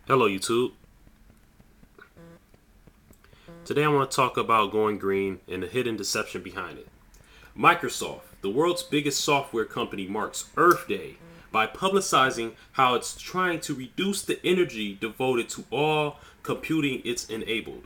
Hello YouTube. Today I want to talk about going green and the hidden deception behind it. Microsoft, the world's biggest software company, marks Earth Day by publicizing how it's trying to reduce the energy devoted to all computing it's enabled.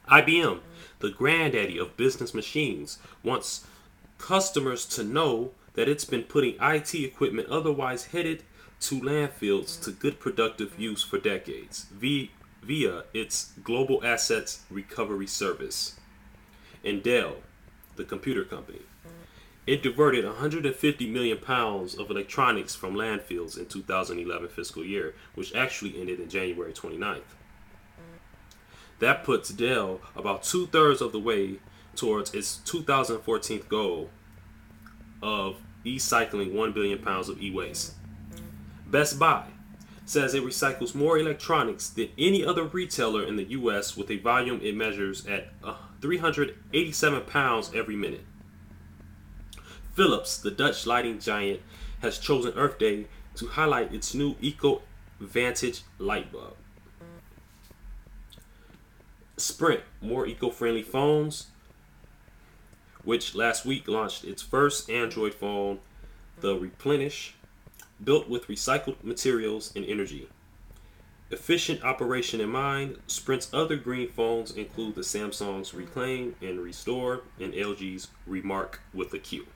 IBM, the granddaddy of business machines, wants customers to know that it's been putting IT equipment otherwise headed to landfills to good productive use for decades via its global assets recovery service. And Dell, the computer company, it diverted 150 million pounds of electronics from landfills in 2011 fiscal year, which actually ended in January 29th. That puts Dell about 2/3 of the way towards its 2014 goal of e-cycling 1 billion pounds of e-waste. Best Buy says it recycles more electronics than any other retailer in the US with a volume it measures at 387 pounds every minute. Philips, the Dutch lighting giant, has chosen Earth Day to highlight its new Eco Vantage light bulb. Sprint, more eco-friendly phones, which last week launched its first Android phone, the Replenish, built with recycled materials and energy. Efficient operation in mind, Sprint's other green phones include the Samsung's Reclaim and Restore and LG's Remark with a Q.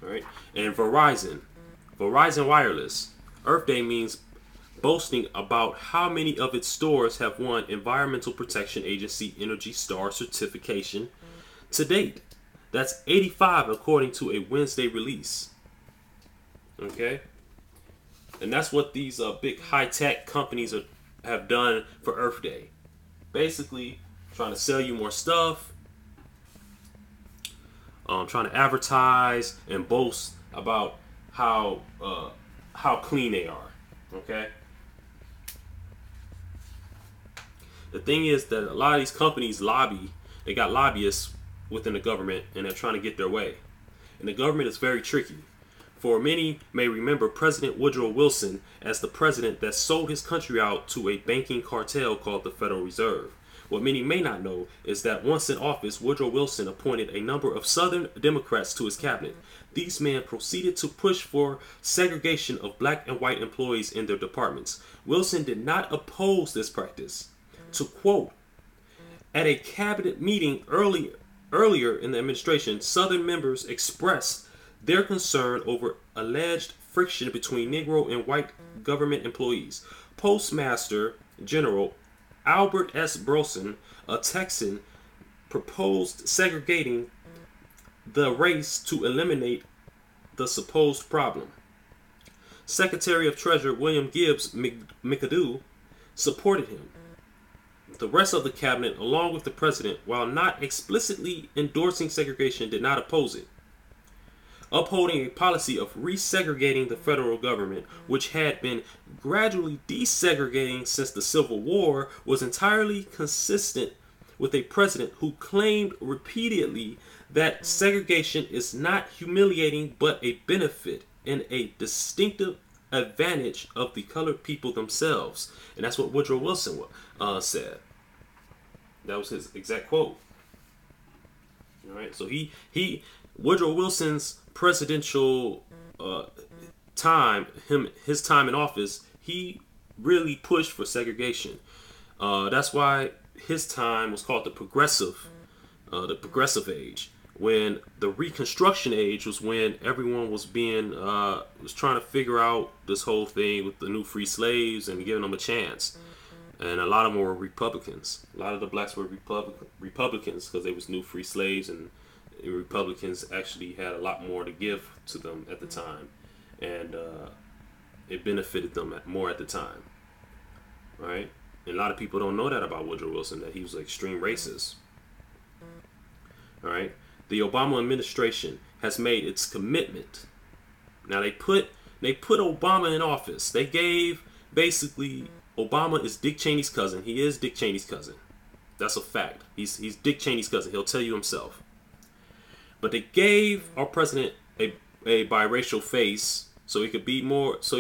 All right, and Verizon Wireless, Earth Day means boasting about how many of its stores have won Environmental Protection Agency Energy Star certification to date. That's 85 according to a Wednesday release. Okay? And that's what these big high-tech companies have done for Earth Day. Basically, trying to sell you more stuff, trying to advertise and boast about how clean they are. Okay? The thing is that a lot of these companies lobby. They got lobbyists within the government, and they're trying to get their way. And the government is very tricky. For many may remember President Woodrow Wilson as the president that sold his country out to a banking cartel called the Federal Reserve. What many may not know is that once in office, Woodrow Wilson appointed a number of Southern Democrats to his cabinet. These men proceeded to push for segregation of black and white employees in their departments. Wilson did not oppose this practice. To quote, at a cabinet meeting earlier in the administration, Southern members expressed their concern over alleged friction between Negro and white government employees. Postmaster General Albert S. Burleson, a Texan, proposed segregating the race to eliminate the supposed problem. Secretary of Treasury William Gibbs McAdoo supported him. The rest of the cabinet, along with the president, while not explicitly endorsing segregation, did not oppose it. Upholding a policy of resegregating the federal government, which had been gradually desegregating since the Civil War, was entirely consistent with a president who claimed repeatedly that segregation is not humiliating but a benefit and a distinctive advantage of the colored people themselves. And that's what Woodrow Wilson said. That was his exact quote. All right, so Woodrow Wilson's presidential his time in office, he really pushed for segregation. That's why his time was called the progressive age. When the Reconstruction age was when everyone was was trying to figure out this whole thing with the new free slaves and giving them a chance. And a lot of them were Republicans. A lot of the blacks were Republicans because they was new free slaves, and Republicans actually had a lot more to give to them at the time, and it benefited them more at the time. Right? And a lot of people don't know that about Woodrow Wilson, that he was an extreme racist. All right? The Obama administration has made its commitment. Now they put Obama in office. They gave basically Obama is Dick Cheney's cousin. He is Dick Cheney's cousin. That's a fact. He's Dick Cheney's cousin. He'll tell you himself. But they gave our president a biracial face so it could be more. So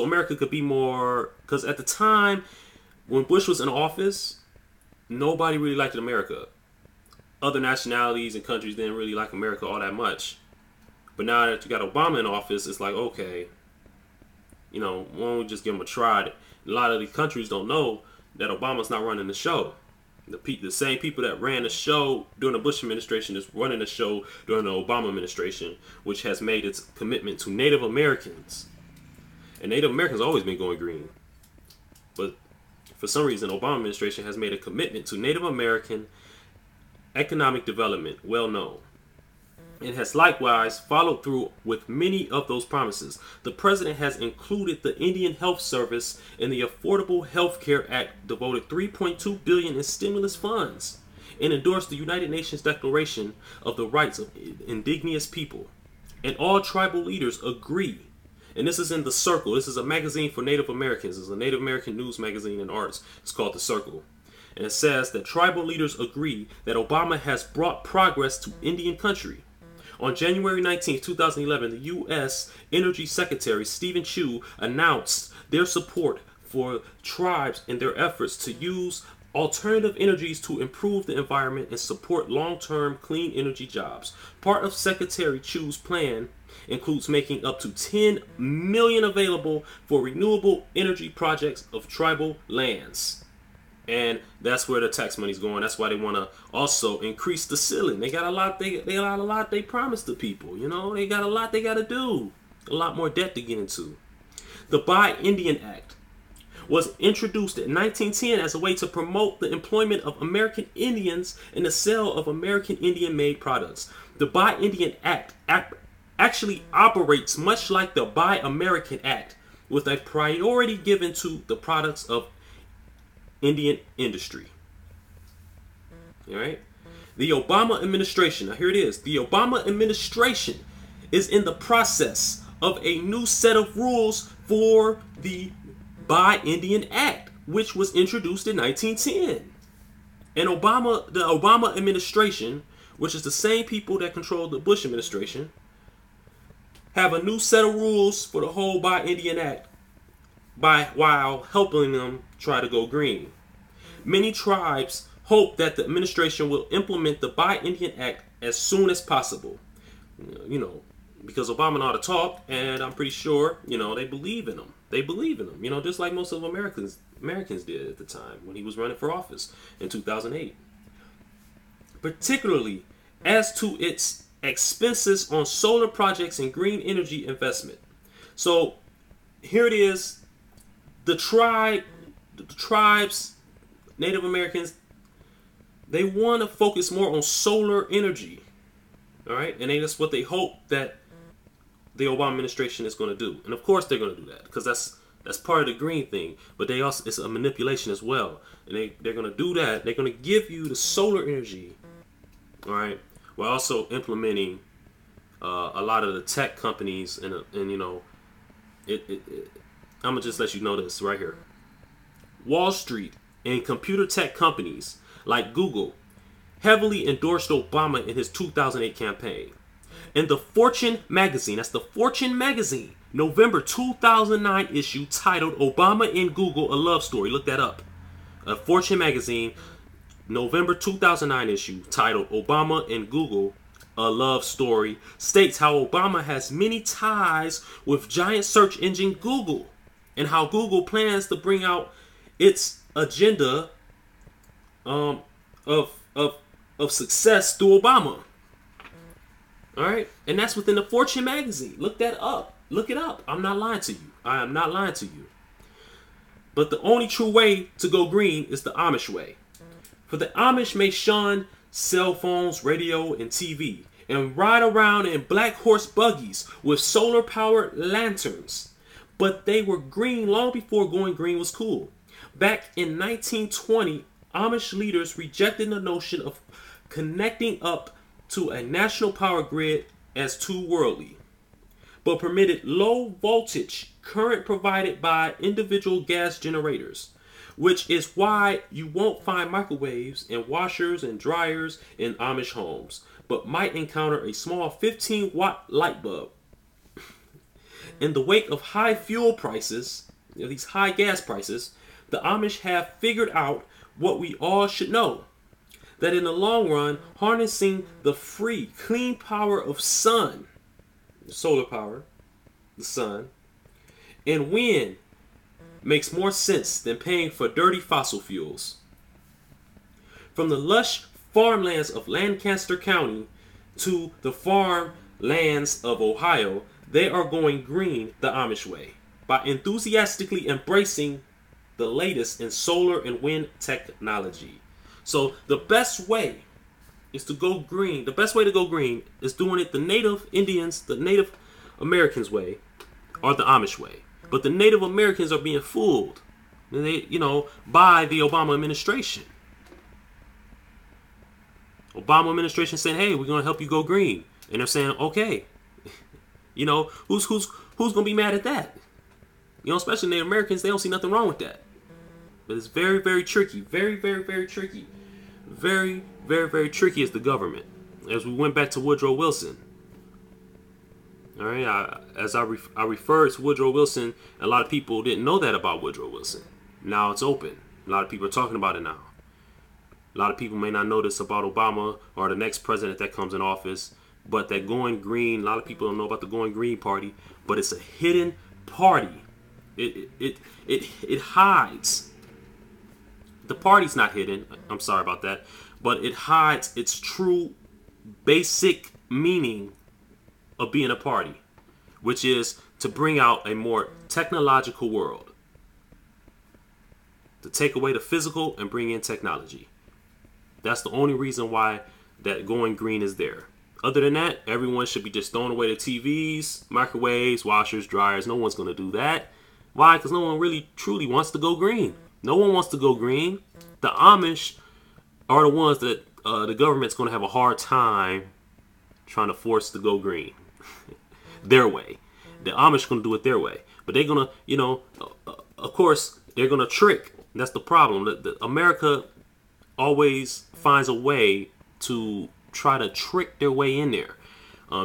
America could be more. Because at the time when Bush was in office, nobody really liked America. Other nationalities and countries didn't really like America all that much. But now that you got Obama in office, it's like, okay, you know, why don't we just give him a try? A lot of these countries don't know that Obama's not running the show. The same people that ran the show during the Bush administration is running the show during the Obama administration, which has made its commitment to Native Americans. And Native Americans have always been going green. But for some reason, Obama administration has made a commitment to Native American economic development, well known. It has likewise followed through with many of those promises. The president has included the Indian Health Service in the Affordable Health Care Act, devoted $3.2 billion in stimulus funds, and endorsed the United Nations Declaration of the Rights of Indigenous People. And all tribal leaders agree. And this is in The Circle. This is a magazine for Native Americans. It's a Native American news magazine and arts. It's called The Circle. And it says that tribal leaders agree that Obama has brought progress to Indian country. On January 19, 2011, the U.S. Energy Secretary Stephen Chu announced their support for tribes in their efforts to use alternative energies to improve the environment and support long-term clean energy jobs. Part of Secretary Chu's plan includes making up to $10 million available for renewable energy projects of tribal lands. And that's where the tax money's going. That's why they want to also increase the ceiling. They got a lot. They got a lot they promised the people. You know, they got a lot they got to do. A lot more debt to get into. The Buy Indian Act was introduced in 1910 as a way to promote the employment of American Indians and the sale of American Indian-made products. The Buy Indian Act actually operates much like the Buy American Act, with a priority given to the products of Indian industry. All right. The Obama administration, now here it is. The Obama administration is in the process of a new set of rules for the Buy Indian Act, which was introduced in 1910. And the Obama administration, which is the same people that controlled the Bush administration, have a new set of rules for the whole Buy Indian Act while helping them try to go green. Many tribes hope that the administration will implement the Buy Indian Act as soon as possible. You know, because Obama know how to talk, and I'm pretty sure, you know, they believe in him. They believe in him, you know, just like most of Americans did at the time when he was running for office in 2008. Particularly as to its expenses on solar projects and green energy investment. So here it is. The tribes, Native Americans, they want to focus more on solar energy. All right, and that's what they hope that the Obama administration is going to do. And of course they're going to do that, because that's part of the green thing. But they also, it's a manipulation as well. And they're going to do that. They're going to give you the solar energy, all right, while also implementing a lot of the tech companies and you know, I'm gonna just let you know this right here. Wall Street and computer tech companies like Google heavily endorsed Obama in his 2008 campaign. In the Fortune magazine, that's the Fortune magazine, November 2009 issue titled Obama and Google, a Love Story. Look that up. A Fortune magazine, November 2009 issue titled Obama and Google, a Love Story, states how Obama has many ties with giant search engine Google, and how Google plans to bring out its agenda of success through Obama. All right, and that's within the Fortune magazine. Look that up. Look it up. I'm not lying to you. I am not lying to you. But the only true way to go green is the Amish way. For the Amish may shun cell phones, radio, and TV, and ride around in black horse buggies with solar-powered lanterns. But they were green long before going green was cool. Back in 1920, Amish leaders rejected the notion of connecting up to a national power grid as too worldly, but permitted low voltage current provided by individual gas generators, which is why you won't find microwaves and washers and dryers in Amish homes, but might encounter a small 15-watt light bulb. In the wake of high fuel prices, these high gas prices, the Amish have figured out what we all should know. That in the long run, harnessing the free, clean power of sun, solar power, the sun, and wind makes more sense than paying for dirty fossil fuels. From the lush farmlands of Lancaster County to the farmlands of Ohio, they are going green the Amish way by enthusiastically embracing the latest in solar and wind technology. So the best way is to go green. The best way to go green is doing it the Native Indians, the Native Americans way, or the Amish way. But the Native Americans are being fooled, by the Obama administration. Obama administration saying, "Hey, we're gonna help you go green," and they're saying, "Okay." Who's gonna be mad at that? Especially Native Americans, they don't see nothing wrong with that. But it's very, very tricky. Very, very, very tricky. Very, very, very tricky is the government. As we went back to Woodrow Wilson. All right, I referred to Woodrow Wilson. A lot of people didn't know that about Woodrow Wilson. Now it's open. A lot of people are talking about it now. A lot of people may not know this about Obama or the next president that comes in office. But that going green, a lot of people don't know about the going green party. But it's a hidden party. It hides. The party's not hidden. I'm sorry about that. But it hides its true basic meaning of being a party, which is to bring out a more technological world. To take away the physical and bring in technology. That's the only reason why that going green is there. Other than that, everyone should be just throwing away their TVs, microwaves, washers, dryers. No one's going to do that. Why? Because no one really truly wants to go green. No one wants to go green. The Amish are the ones that the government's going to have a hard time trying to force to go green. Their way. The Amish are going to do it their way. But they're going to, of course, they're going to trick. That's the problem. America always finds a way to try to trick their way in there.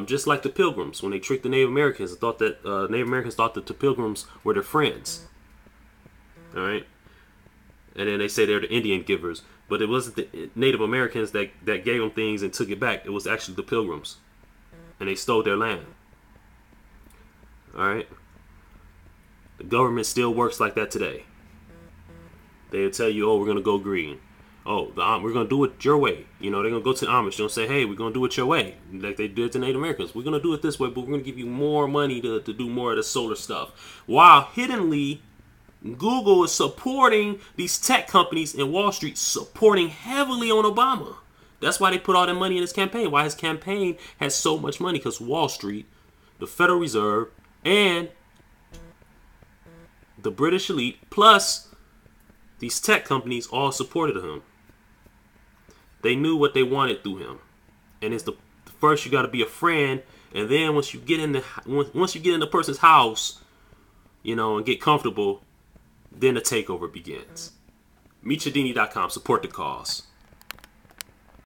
Just like the Pilgrims, when they tricked the Native Americans, thought that Native Americans thought that the Pilgrims were their friends. All right, and then they say they're the Indian givers, but it wasn't the Native Americans that gave them things and took it back. It was actually the Pilgrims, and they stole their land. All right, the government still works like that today. They'll tell you, "Oh, we're gonna go green." Oh, we're going to do it your way. They're going to go to the Amish. They're going to say, "Hey, we're going to do it your way." Like they did to Native Americans. We're going to do it this way, but we're going to give you more money to do more of the solar stuff. While hiddenly, Google is supporting these tech companies and Wall Street supporting heavily on Obama. That's why they put all that money in his campaign. Why his campaign has so much money. Because Wall Street, the Federal Reserve, and the British elite, plus these tech companies all supported him. They knew what they wanted through him, and it's the first you got to be a friend, and then once you get in the person's house, and get comfortable, then the takeover begins. MeetYadini.com. Support the cause.